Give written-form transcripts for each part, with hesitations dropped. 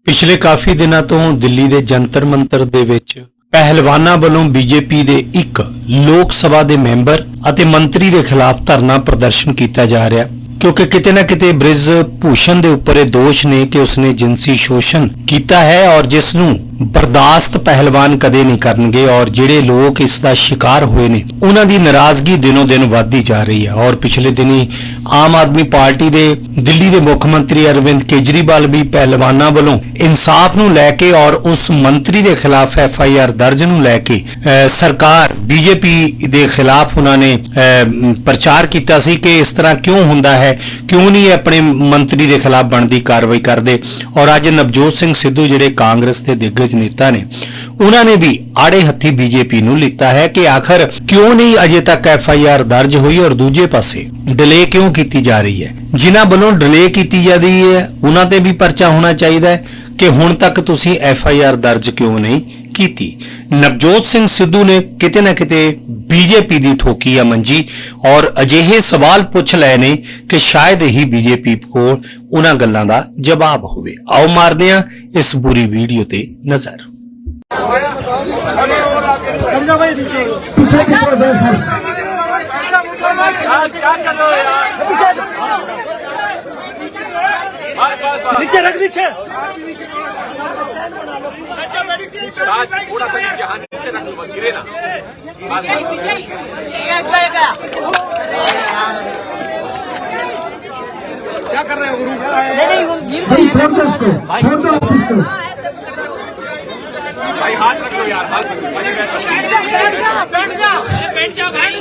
ਪਿਛਲੇ ਕਾਫੀ ਦਿਨਾਂ ਤੋਂ ਦਿੱਲੀ ਦੇ ਜੰਤਰ ਮੰਤਰ ਦੇ ਵਿੱਚ ਪਹਿਲਵਾਨਾਂ ਵੱਲੋਂ ਬੀਜੇਪੀ ਦੇ ਇੱਕ ਲੋਕ ਸਭਾ ਦੇ ਮੈਂਬਰ ਅਤੇ ਮੰਤਰੀ ਦੇ ਖਿਲਾਫ ਧਰਨਾ ਪ੍ਰਦਰਸ਼ਨ ਕੀਤਾ ਜਾ ਰਿਹਾ ਕਿਉਂਕਿ ਕਿਤੇ ਨਾ ਕਿਤੇ ਬ੍ਰਿਜ ਭੂਸ਼ਣ ਦੇ ਉੱਪਰ ਇਹ ਦੋਸ਼ ਨੇ ਕਿ ਉਸਨੇ ਜਿੰਸੀ ਸ਼ੋਸ਼ਣ ਕੀਤਾ ਹੈ ਔਰ ਜਿਸ ਨੂੰ ਬਰਦਾਸ਼ਤ ਪਹਿਲਵਾਨ ਕਦੇ ਨਹੀਂ ਕਰਨਗੇ ਔਰ ਜਿਹੜੇ ਲੋਕ ਇਸ ਦਾ ਸ਼ਿਕਾਰ ਹੋਏ ਨੇ ਉਹਨਾਂ ਦੀ ਨਾਰਾਜ਼ਗੀ ਦਿਨੋਂ ਦਿਨ ਵੱਧਦੀ ਜਾ ਰਹੀ ਹੈ ਔਰ ਪਿਛਲੇ ਦਿਨੀ ਆਮ ਆਦਮੀ ਪਾਰਟੀ ਦੇ ਦਿੱਲੀ ਦੇ ਮੁੱਖ ਮੰਤਰੀ ਅਰਵਿੰਦ ਕੇਜਰੀਵਾਲ ਵੀ ਪਹਿਲਵਾਨਾਂ ਵੱਲੋਂ ਇਨਸਾਫ ਨੂੰ ਲੈ ਕੇ ਔਰ ਉਸ ਮੰਤਰੀ ਦੇ ਖਿਲਾਫ FIR ਦਰਜ ਨੂੰ ਲੈ ਕੇ ਸਰਕਾਰ ਬੀਜੇਪੀ ਦੇ ਖਿਲਾਫ ਉਹਨਾਂ ਨੇ ਪ੍ਰਚਾਰ ਕੀਤਾ ਸੀ ਕਿ ਇਸ ਤਰ੍ਹਾਂ ਕਿਉਂ ਹੁੰਦਾ ਹੈ ਕਿਉਂ ਨਹੀਂ ਆਪਣੇ ਮੰਤਰੀ ਦੇ ਖਿਲਾਫ ਬਣਦੀ ਕਾਰਵਾਈ ਕਰਦੇ ਔਰ ਅੱਜ ਨਵਜੋਤ ਸਿੰਘ ਸਿੱਧੂ ਜਿਹੜੇ ਕਾਂਗਰਸ ਦੇ ਦਿੱਗਜ नेता ने उन्होंने भी आड़े हथी बीजेपी ਨੂੰ लिता है कि आखिर क्यों नहीं अजे तक FIR दर्ज हुई और दूजे पासे डिले क्यों की जा रही है जिन्हां ਵੱਲੋਂ डिले की जा रही है उन्हां ते भी परचा होना चाहिए कि हुण तक तुसीं FIR दर्ज क्यों नहीं की। नवजोत सिंह सिद्धू ने किते ना किते बीजेपी की ठोकी है मंजी और अजिहे सवाल पुछ लए ने कि शायद ही बीजेपी को उन्हां गल्लां दा जवाब होवे। आओ मारदे हां इस पूरी वीडियो ते नजर। नीचे रख नीचे थोड़ा सा नीचे हाँ नीचे रख लो गिरे ना क्या कर रहे हो गुरु छोड़ दो इसको छोड़ दो इसको भाई हाथ रख लो यार हाथ रख लो बैठ जा भाई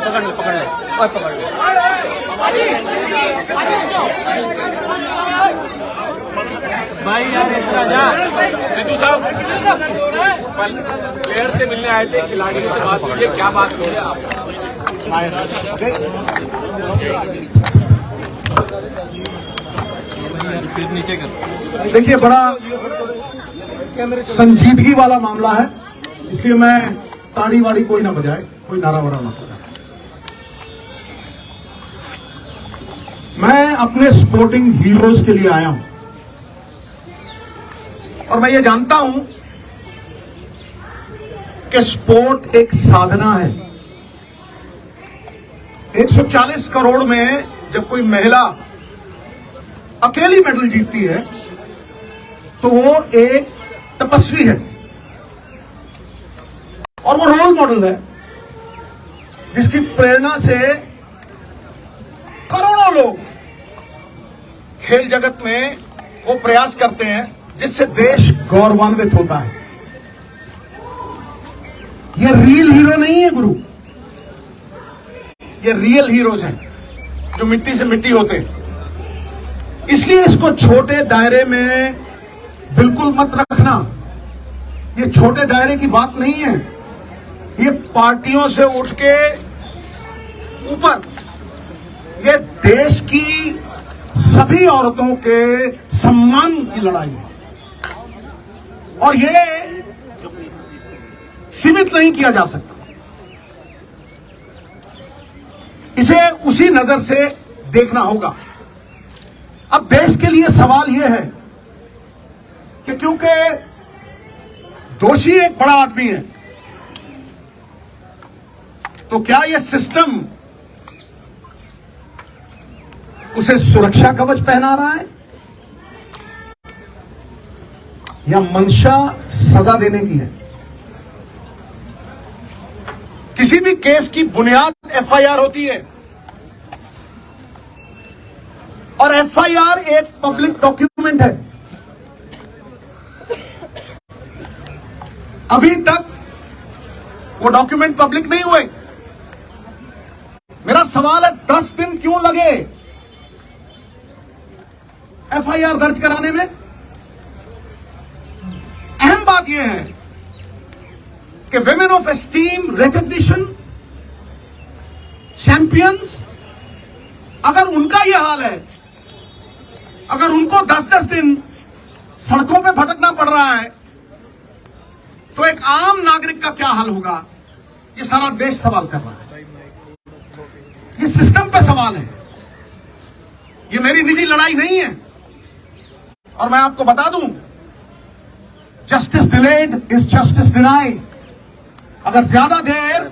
पकड़ लो और पकड़ लो भाई यार इतना जा सिद्धू साहब प्लेयर से मिलने आए थे खिलाड़ियों से बात कीजिए क्या बात हो रही आप नीचे कर। देखिए बड़ा संजीदगी वाला मामला है इसलिए मैं ताड़ी वाड़ी कोई ना बजाए कोई नारा वारा ना बजाए। मैं अपने स्पोर्टिंग हीरोज के लिए आया हूं और मैं ये जानता हूं कि स्पोर्ट एक साधना है। 140 करोड़ में जब कोई महिला अकेली मेडल जीतती है तो वो एक तपस्वी है और वो रोल मॉडल है जिसकी प्रेरणा से करोड़ों लोग खेल जगत में वो प्रयास करते हैं जिससे देश गौरवान्वित होता है। ये रियल हीरो नहीं है गुरु, ये रियल हीरोज हैं जो मिट्टी से मिट्टी होते हैं। इसलिए इसको छोटे दायरे में बिल्कुल मत रखना। ये छोटे दायरे की बात नहीं है, ये पार्टियों से उठ के ऊपर ये देश की सभी औरतों के सम्मान की लड़ाई है और ये सीमित नहीं किया जा सकता। इसे उसी नजर से देखना होगा। अब देश के लिए सवाल यह है कि क्योंकि दोषी एक बड़ा आदमी है तो क्या यह सिस्टम उसे सुरक्षा कवच पहना रहा है या मंशा सजा देने की है? किसी भी केस की बुनियाद FIR होती है और FIR एक पब्लिक डॉक्यूमेंट है। अभी तक वो डॉक्यूमेंट पब्लिक नहीं हुए। मेरा सवाल है 10 दिन क्यों लगे FIR दर्ज कराने में? अहम बात यह है कि women of esteem, recognition, champions, अगर उनका यह हाल है, अगर उनको 10-10 दिन सड़कों पे भटकना पड़ रहा है तो एक आम नागरिक का क्या हाल होगा? ये सारा देश सवाल कर रहा है। ये सिस्टम पे सवाल है, ये मेरी निजी लड़ाई नहीं है। और मैं आपको बता दूं, justice delayed is justice denied. अगर ज्यादा देर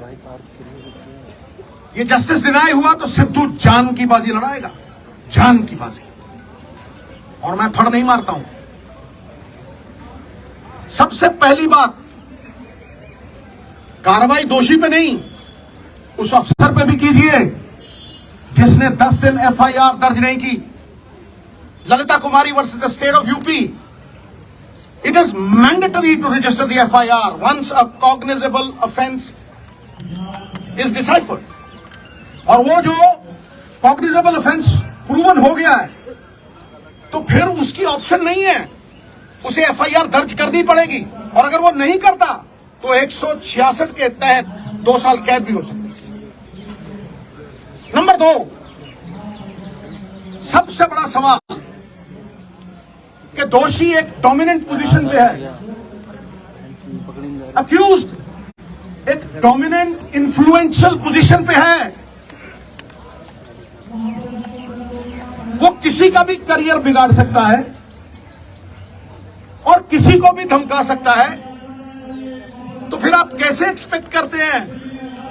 ये जस्टिस डिनाई हुआ तो सिद्धू जान की बाजी लड़ाएगा, जान की बाजी। और मैं फड़ नहीं मारता हूं। सबसे पहली बात, कार्रवाई दोषी पे नहीं, उस अफसर पे भी कीजिए जिसने 10 दिन एफआईआर दर्ज नहीं की। Lalita Kumari versus the state of UP, it is mandatory to register the FIR once a cognizable offence is deciphered. और वो जो कॉग्निजेबल ऑफेंस प्रूवन हो गया है तो फिर उसकी ऑप्शन नहीं है, उसे एफआईआर दर्ज करनी पड़ेगी। और अगर वो नहीं करता तो 166 के तहत 2 साल कैद भी हो सकती है। नंबर 2, सबसे बड़ा सवाल कि दोषी एक डोमिनेंट पोजीशन पे है, अक्यूज्ड एक डोमिनेंट इन्फ्लुएंशियल पोजीशन पे है, वो किसी का भी करियर बिगाड़ सकता है और किसी को भी धमका सकता है। तो फिर आप कैसे एक्सपेक्ट करते हैं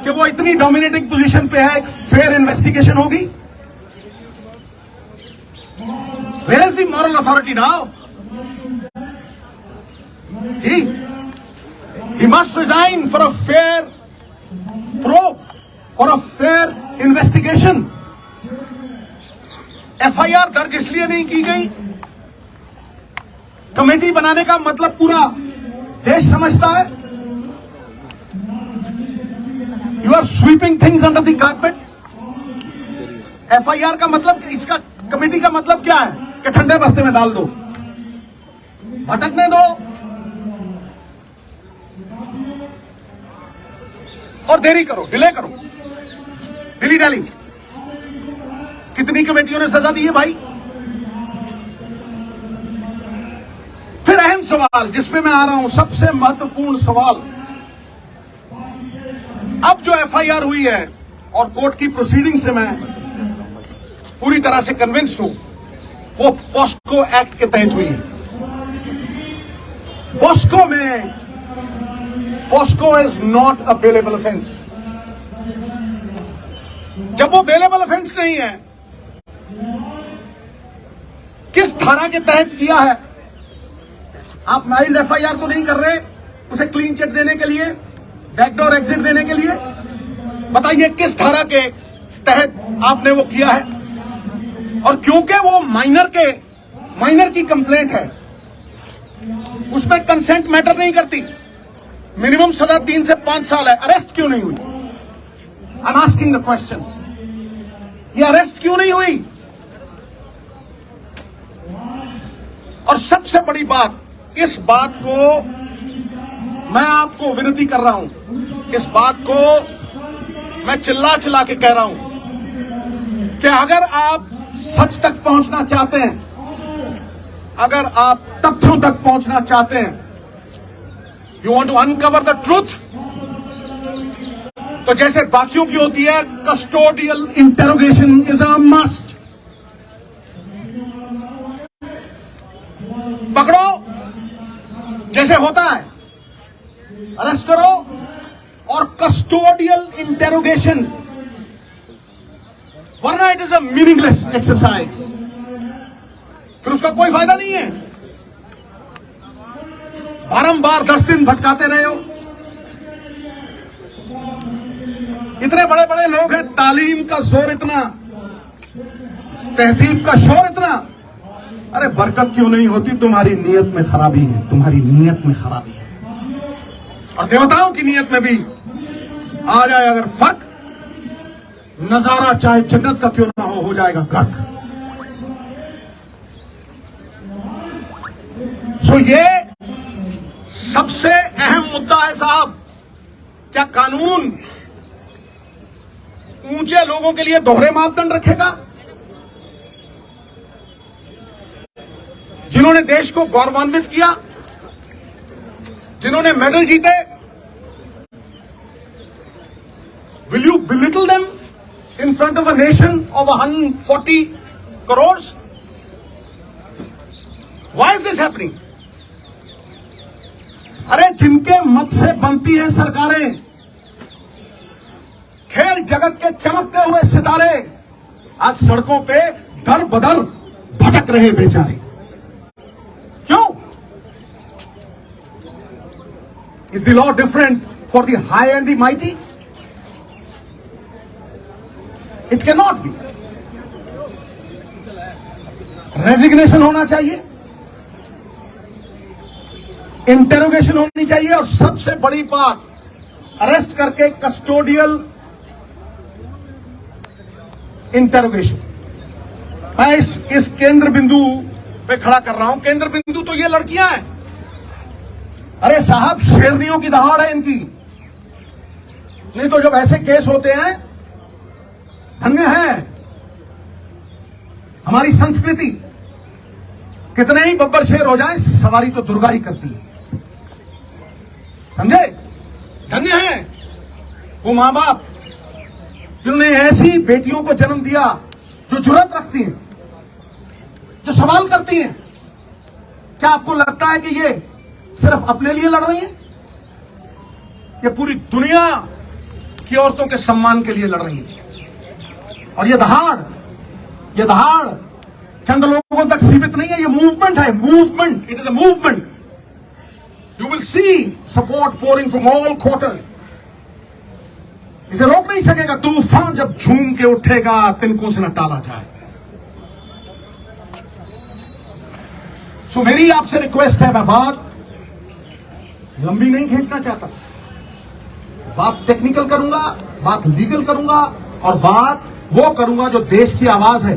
कि वो इतनी डोमिनेटिंग पोजीशन पे है, एक फेयर इन्वेस्टिगेशन होगी? Where is the moral authority now? He must resign for a fair probe, for a fair investigation. FIR दर्ज इसलिए नहीं की गई, कमेटी बनाने का मतलब पूरा देश समझता है। You are sweeping things under the carpet. FIR का मतलब, इसका कमेटी का मतलब क्या है कि ठंडे बस्ते में डाल दो, भटकने दो और देरी करो, डिले करो, डिली डाली। कितनी कमेटियों ने सजा दी है भाई? फिर अहम सवाल जिसमें मैं आ रहा हूं, सबसे महत्वपूर्ण सवाल, अब जो एफआईआर हुई है और कोर्ट की प्रोसीडिंग से मैं पूरी तरह से कन्विंस्ड हूं, वो पॉस्को एक्ट के तहत हुई है। पॉस्को में, POCSO is not a bailable offence. जब वो बेलेबल ऑफेंस नहीं है, किस धारा के तहत किया है? आप माइल्ड एफआईआर तो नहीं कर रहे उसे क्लीन चिट देने के लिए, बैकडोर एग्जिट देने के लिए। बताइए किस धारा के तहत आपने वो किया है? और क्योंकि वो माइनर की कंप्लेंट है, उसमें कंसेंट मैटर नहीं करती। मिनिमम सजा 3 से 5 साल है, अरेस्ट क्यों नहीं हुई? I am asking the question, ये अरेस्ट क्यों नहीं हुई? और सबसे बड़ी बात, इस बात को मैं आपको विनती कर रहा हूं, इस बात को मैं चिल्ला चिल्ला के कह रहा हूं कि अगर आप सच तक पहुंचना चाहते हैं, अगर आप तथ्यों तक पहुंचना चाहते हैं, you want to uncover the truth, तो जैसे बाकियों की होती है custodial interrogation is a must. पकड़ो जैसे होता है, अरेस्ट करो और कस्टोडियल इंटेरोगेशन, वरना it is a meaningless exercise, फिर उसका कोई फायदा नहीं है। बारंबार 10 दिन भटकाते रहे हो, इतने बड़े बड़े लोग हैं, तालीम का जोर इतना, तहजीब का शोर इतना, अरे बरकत क्यों नहीं होती? तुम्हारी नीयत में खराबी है, तुम्हारी नीयत में खराबी है। और देवताओं की नीयत में भी आ जाए अगर फर्क, नजारा चाहे जन्नत का क्यों ना हो जाएगा गर्क। सो ये सबसे अहम मुद्दा है साहब। क्या कानून ऊंचे लोगों के लिए दोहरे मापदंड रखेगा? जिन्होंने देश को गौरवान्वित किया, जिन्होंने मेडल जीते, will you belittle them in front of a nation of 140 crore? Why is this happening? अरे जिनके मत से बनती हैं सरकारें, खेल जगत के चमकते हुए सितारे आज सड़कों पे दर बदर भटक रहे बेचारे। क्यों? Is the law different for the high and the mighty? It cannot be. Resignation होना चाहिए, इंटेरोगेशन होनी चाहिए, और सबसे बड़ी बात, अरेस्ट करके कस्टोडियल इंटेरोगेशन। मैं इस केंद्र बिंदु पे खड़ा कर रहा हूं। केंद्र बिंदु तो ये लड़कियां हैं। अरे साहब, शेरनियों की दहाड़ है इनकी। नहीं तो जब ऐसे केस होते हैं, धन्य है हमारी संस्कृति। कितने ही बब्बर शेर हो जाए, सवारी तो दुर्गा ही करती है, समझे? धन्य है वो मां बाप जिन्होंने ऐसी बेटियों को जन्म दिया जो जुर्रत रखती हैं, जो सवाल करती हैं। क्या आपको लगता है कि ये सिर्फ अपने लिए लड़ रही हैं? ये पूरी दुनिया की औरतों के सम्मान के लिए लड़ रही हैं। और ये दहाड़ चंद लोगों तक सीमित नहीं है, ये मूवमेंट है, movement. It is a movement. You will see support pouring from all quarters. इसे रोक नहीं सकेगा तूफान, जब झूम के उठेगा तिनकों से न टाला जाए। सो मेरी आपसे रिक्वेस्ट है, मैं बात लंबी नहीं खींचना चाहता, बात टेक्निकल करूंगा, बात लीगल करूंगा, और बात वो करूंगा जो देश की आवाज है।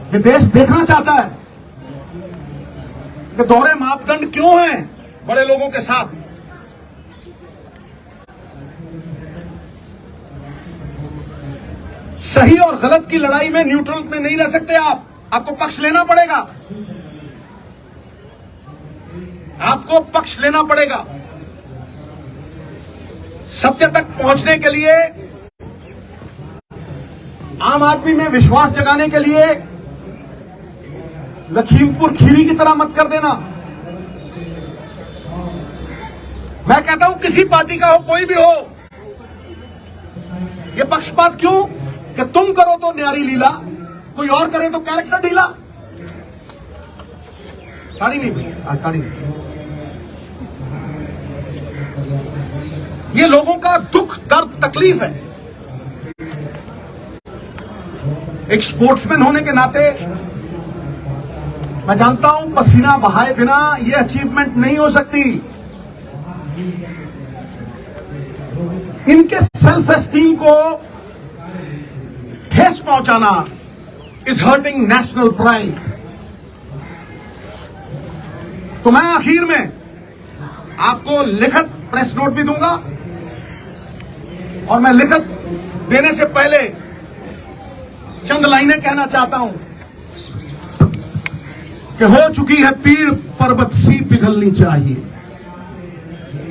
ये देश देखना चाहता है कि दोहरे मापदंड क्यों हैं बड़े लोगों के साथ। सही और गलत की लड़ाई में न्यूट्रल में नहीं रह सकते आप। आपको पक्ष लेना पड़ेगा, आपको पक्ष लेना पड़ेगा। सत्य तक पहुंचने के लिए, आम आदमी में विश्वास जगाने के लिए लखीमपुर खीरी की तरह मत कर देना। मैं कहता हूं किसी पार्टी का हो, कोई भी हो, ये पक्षपात क्यों कि तुम करो तो न्यारी लीला, कोई और करे तो कैरेक्टर ढीला। ताड़ी नहीं भाई, आज ताड़ी नहीं। ये लोगों का दुख, दर्द, तकलीफ है। एक स्पोर्ट्समैन होने के नाते मैं जानता हूं पसीना बहाए बिना यह अचीवमेंट नहीं हो सकती। इनके सेल्फ एस्टीम को ठेस पहुंचाना इज हर्टिंग नेशनल प्राइड। तो मैं आखिर में आपको लिखित प्रेस नोट भी दूंगा, और मैं लिखित देने से पहले चंद लाइनें कहना चाहता हूं कि हो चुकी है पीर पर्वत सी पिघलनी चाहिए,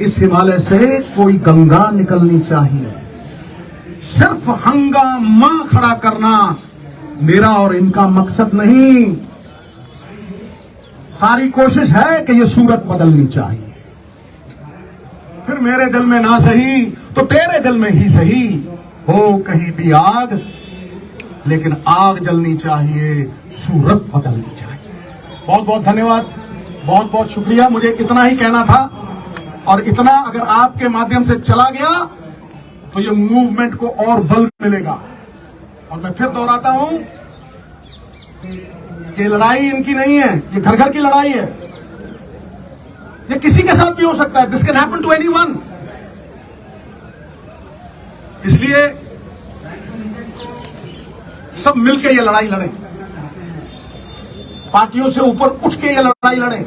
इस हिमालय से कोई गंगा निकलनी चाहिए। सिर्फ हंगामा खड़ा करना मेरा और इनका मकसद नहीं, सारी कोशिश है कि यह सूरत बदलनी चाहिए। फिर मेरे दिल में ना सही तो तेरे दिल में ही सही, हो कहीं भी आग लेकिन आग जलनी चाहिए, सूरत बदलनी चाहिए। बहुत बहुत धन्यवाद, बहुत बहुत शुक्रिया। मुझे इतना ही कहना था, और इतना अगर आपके माध्यम से चला गया तो ये मूवमेंट को और बल मिलेगा। और मैं फिर दोहराता हूं कि लड़ाई इनकी नहीं है, ये घर घर की लड़ाई है। ये किसी के साथ भी हो सकता है, this can happen to anyone. इसलिए सब मिलकर ये लड़ाई लड़ें, पार्टियों से ऊपर उठ के ये लड़ाई लड़ें।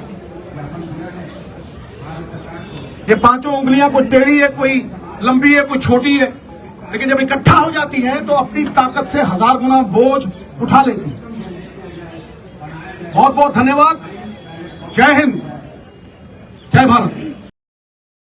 ये पांचों उंगलियां कोई टेढ़ी है, कोई लंबी है, कोई छोटी है, लेकिन जब इकट्ठा हो जाती हैं तो अपनी ताकत से 1000 गुना बोझ उठा लेती है। बहुत बहुत धन्यवाद। जय हिंद, जय भारत।